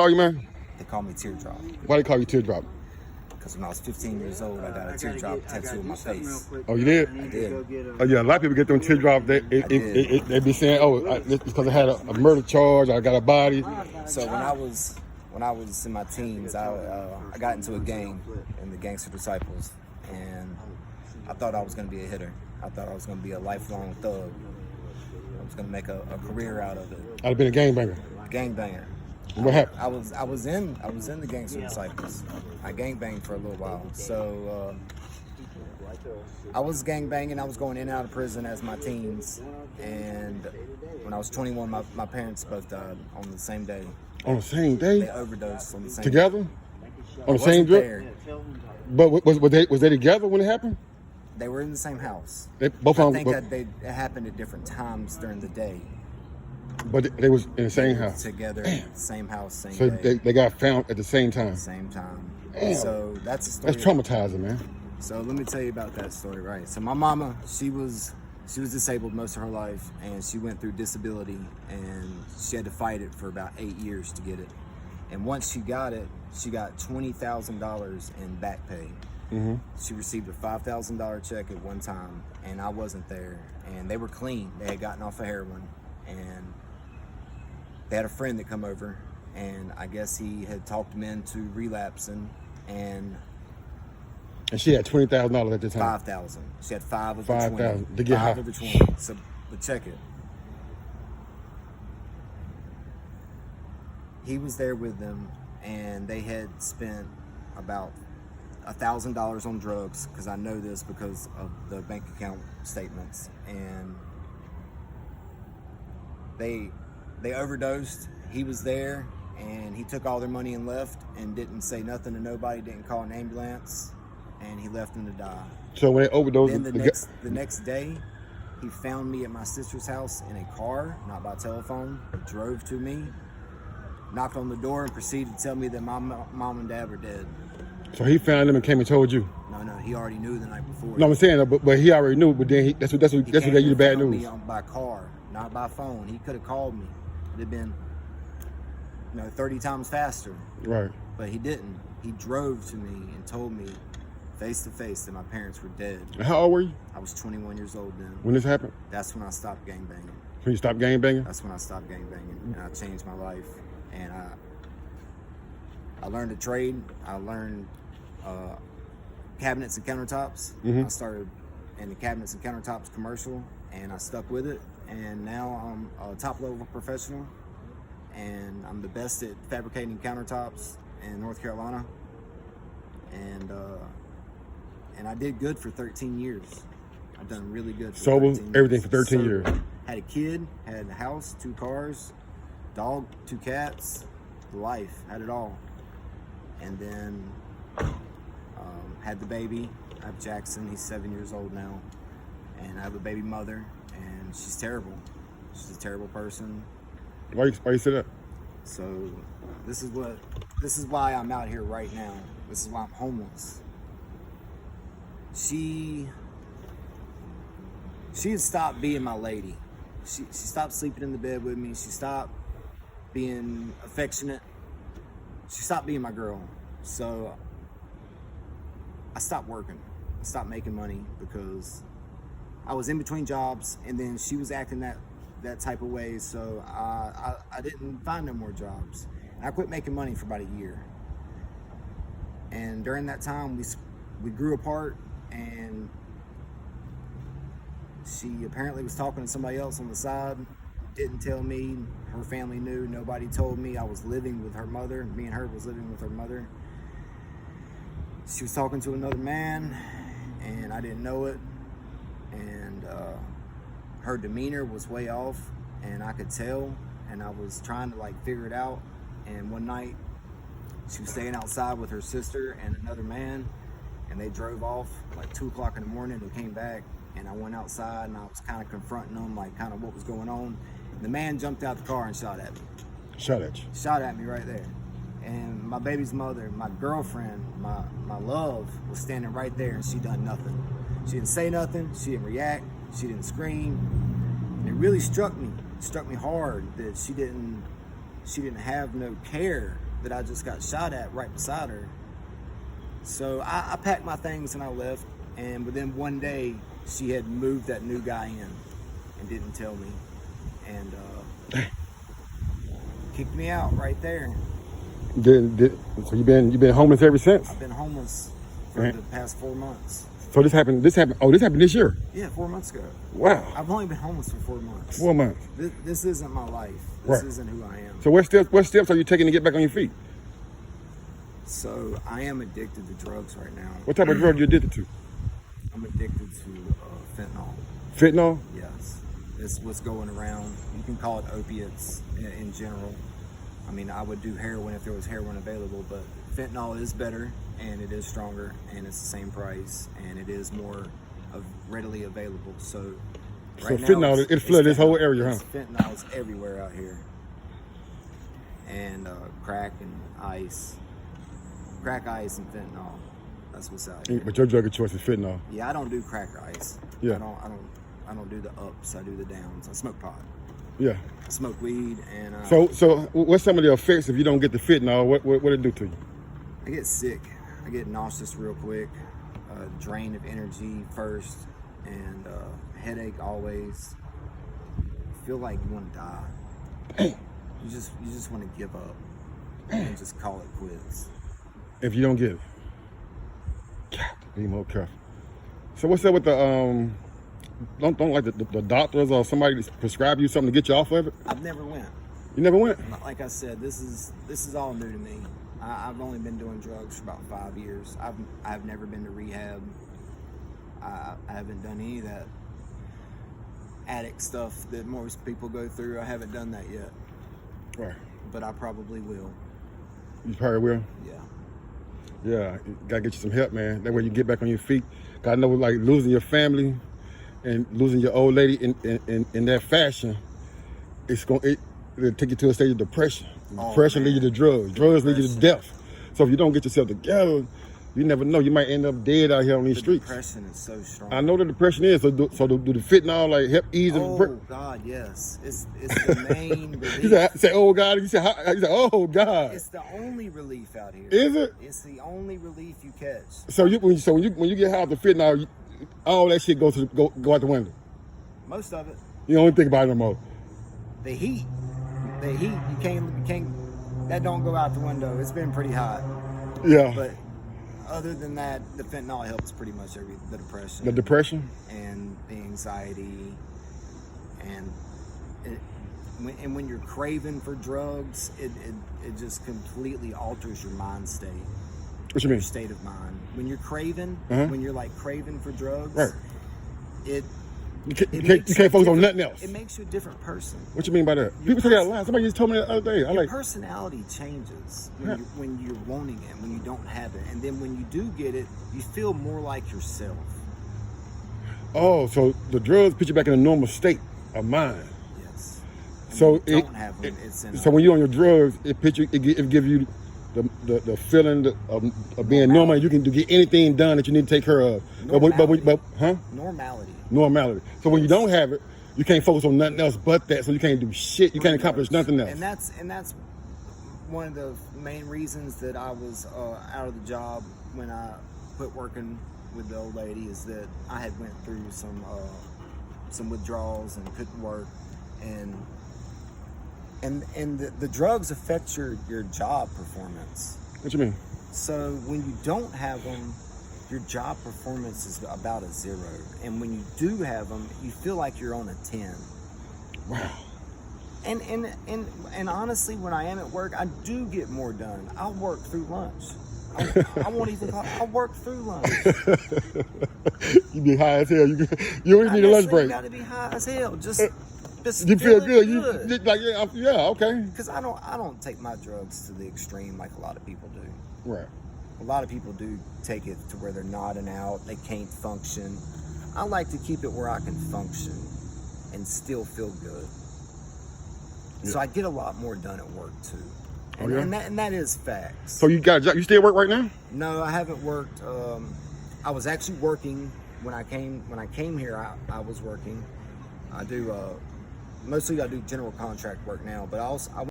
How are you, man? They call me Teardrop Why they call you Teardrop? because when I was 15 years old, I got a teardrop tattoo on my face. Oh, you did? I did. Oh, yeah. A lot of people get them teardrops. They be saying, "Oh, it's because I had a murder charge. I got a body." So when I was in my teens, I got into a gang in the Gangster Disciples, and I thought I was going to be a hitter. I thought I was going to be a lifelong thug. I was going to make a career out of it. I'd have been a gangbanger. Gangbanger. What happened? I was in the Gangster Disciples. I gangbanged for a little while. So I was gangbanging. I was going in and out of prison as my teens. And when I was 21, my parents both died on the same day. On the same day? They overdosed on the same Together? day. On the same drug? But was they together when it happened? They were in the same house. Both I of think them, that it happened at different times during the day. but they was in the same house. Together, same house, same So day. they got found at the same time. Same time. Damn. So that's a story. That's traumatizing, man. So let me tell you about that story, right? So my mama, she was disabled most of her life, and she went through disability, and she had to fight it for about 8 years to get it. And once she got it, she got $20,000 in back pay. Mm-hmm. She received a $5,000 check at one time, and I wasn't there. And they were clean. They had gotten off of heroin, and they had a friend that come over, and I guess he had talked them into relapsing, and she had $20,000 at the time. 5,000. She had 5 of the 20. 5,000 to get five high. of the 20. So, but check it. He was there with them, and they had spent about $1,000 on drugs, because I know this because of the bank account statements, and they overdosed. He was there, and he took all their money and left, and didn't say nothing to nobody, didn't call an ambulance, and he left them to die. So when they overdosed, Then the next day, he found me at my sister's house in a car, not by telephone. He drove to me, knocked on the door, and proceeded to tell me that my mom and dad were dead. so he found them and came and told you. No, he already knew the night before. No, I'm saying that, but he already knew. But then that's what gave you the bad news. Me by car, not by phone. He could have called me. It'd have been, 30 times faster. Right. But he didn't. He drove to me and told me face to face that my parents were dead. And how old were you I was 21 years old then. when this happened? That's when I stopped gangbanging. When you stopped gangbanging? That's when I stopped gangbanging, and I changed my life. And I learned a trade. I learned cabinets and countertops. Mm-hmm. I started in the cabinets and countertops commercial, and I stuck with it. And now I'm a top level professional, and I'm the best at fabricating countertops in North Carolina. And I did good for 13 years. I've done really good. For Sober, 13 everything years. for 13 years. Had a kid, had a house, 2 cars, dog, 2 cats, life, had it all. And then had the baby. I have Jackson, he's 7 years old now. And I have a baby mother, and she's terrible. She's a terrible person. Why you say that? So this is why I'm out here right now. This is why I'm homeless. She had stopped being my lady. She stopped sleeping in the bed with me. She stopped being affectionate. She stopped being my girl. So I stopped working. I stopped making money because I was in between jobs, and then she was acting that type of way. So I didn't find no more jobs. And I quit making money for about a year. And during that time, we grew apart, and she apparently was talking to somebody else on the side. Didn't tell me. Her family knew. Nobody told me. I was living with her mother. Me and her was living with her mother. She was talking to another man, and I didn't know it. And her demeanor was way off, and I could tell. And I was trying to figure it out. And one night, she was staying outside with her sister and another man, and they drove off 2 o'clock in the morning and came back. And I went outside, and I was kind of confronting them, kind of what was going on. And the man jumped out the car and shot at me. Shot at you. Shot at me right there. And my baby's mother, my girlfriend, my love was standing right there, and she done nothing. She didn't say nothing. She didn't react. She didn't scream. And it really struck me hard that she didn't have no care that I just got shot at right beside her. So I packed my things and I left, and within one day, she had moved that new guy in and didn't tell me, and kicked me out right there. So you've been homeless ever since? I've been homeless for the past 4 months. So this happened this year? Yeah, 4 months ago. Wow. I've only been homeless for 4 months. 4 months. This isn't my life. This isn't who I am. So what steps are you taking to get back on your feet? So I am addicted to drugs right now. What type of drug are you addicted to? I'm addicted to fentanyl. Fentanyl? Yes. It's what's going around. You can call it opiates in general. I mean, I would do heroin if there was heroin available, but fentanyl is better, and it is stronger, and it's the same price, and it is more readily available. So right now, fentanyl, it flooded this whole area, huh? Fentanyl is everywhere out here. And crack and ice. Crack, ice, and fentanyl. That's what's out here. But your drug of choice is fentanyl. Yeah, I don't do crack or ice. Yeah. I don't do the ups. I do the downs. I smoke pot. Yeah. I smoke weed and. So what's some of the effects if you don't get the fentanyl? What it do to you? I get sick. I get nauseous real quick. Drain of energy first, and headache always. Feel like you want to die. You just want to give up and just call it quits. If you don't get it. God, be more careful. So what's up with the don't like the doctors or somebody prescribe you something to get you off of it? I've never went. You never went? Like I said, this is all new to me. I've only been doing drugs for about 5 years. I've never been to rehab. I haven't done any of that addict stuff that most people go through. I haven't done that yet. Right. But I probably will. You probably will? Yeah. Yeah, you gotta get you some help, man. That way you get back on your feet. Gotta know, like, losing your family and losing your old lady in that fashion, it'll take you to a stage of depression. Depression leads you to drugs. Drugs lead you to death. So if you don't get yourself together, you never know. You might end up dead out here on these streets. Depression is so strong. I know the depression is. So do the fentanyl like help ease the depression? Oh God, yes. It's the main relief. You say, oh God. You say, oh God. It's the only relief out here. Is it? It's the only relief you catch. So when you get high off the fentanyl, all that shit go out the window. Most of it. You don't think about it no more. The heat. You can't. That don't go out the window. It's been pretty hot. Yeah. But other than that, the fentanyl helps pretty much the depression. The depression? And the anxiety. And when you're craving for drugs, it just completely alters your mind state. What you mean? Your state of mind. When you're craving, when you're like craving for drugs, right. You can't focus on nothing else. It makes you a different person. What you mean by that? People say that a lot. Somebody just told me the other day. Your personality changes when you're wanting it, when you don't have it. And then when you do get it, you feel more like yourself. Oh, so the drugs put you back in a normal state of mind. Yes. And So when you don't have them, it's in so when you're on your drugs, it give you the feeling of being normal. You can get anything done that you need to take care of. Normality. Normality. So when you don't have it, you can't focus on nothing else but that. So you can't do shit. You can't accomplish nothing else. And that's one of the main reasons that I was out of the job when I quit working with the old lady, is that I had went through some withdrawals and couldn't work, and the drugs affect your job performance. What you mean? So when you don't have them, your job performance is about a 0. And when you do have them, you feel like you're on a 10. Wow. And honestly, when I am at work, I do get more done. I'll work through lunch. I won't even call. I'll work through lunch. You be high as hell. You don't need a lunch break. You gotta be high as hell. Just you feel good. You like yeah, okay. Because I don't take my drugs to the extreme like a lot of people do. Right. A lot of people do take it to where they're nodding out, they can't function. I like to keep it where I can function and still feel good. Yeah. So I get a lot more done at work too. And, and that is facts. So you got a job? You still at work right now? No, I haven't worked. I was actually working when I came here. I was working. I do mostly I do general contract work now, but I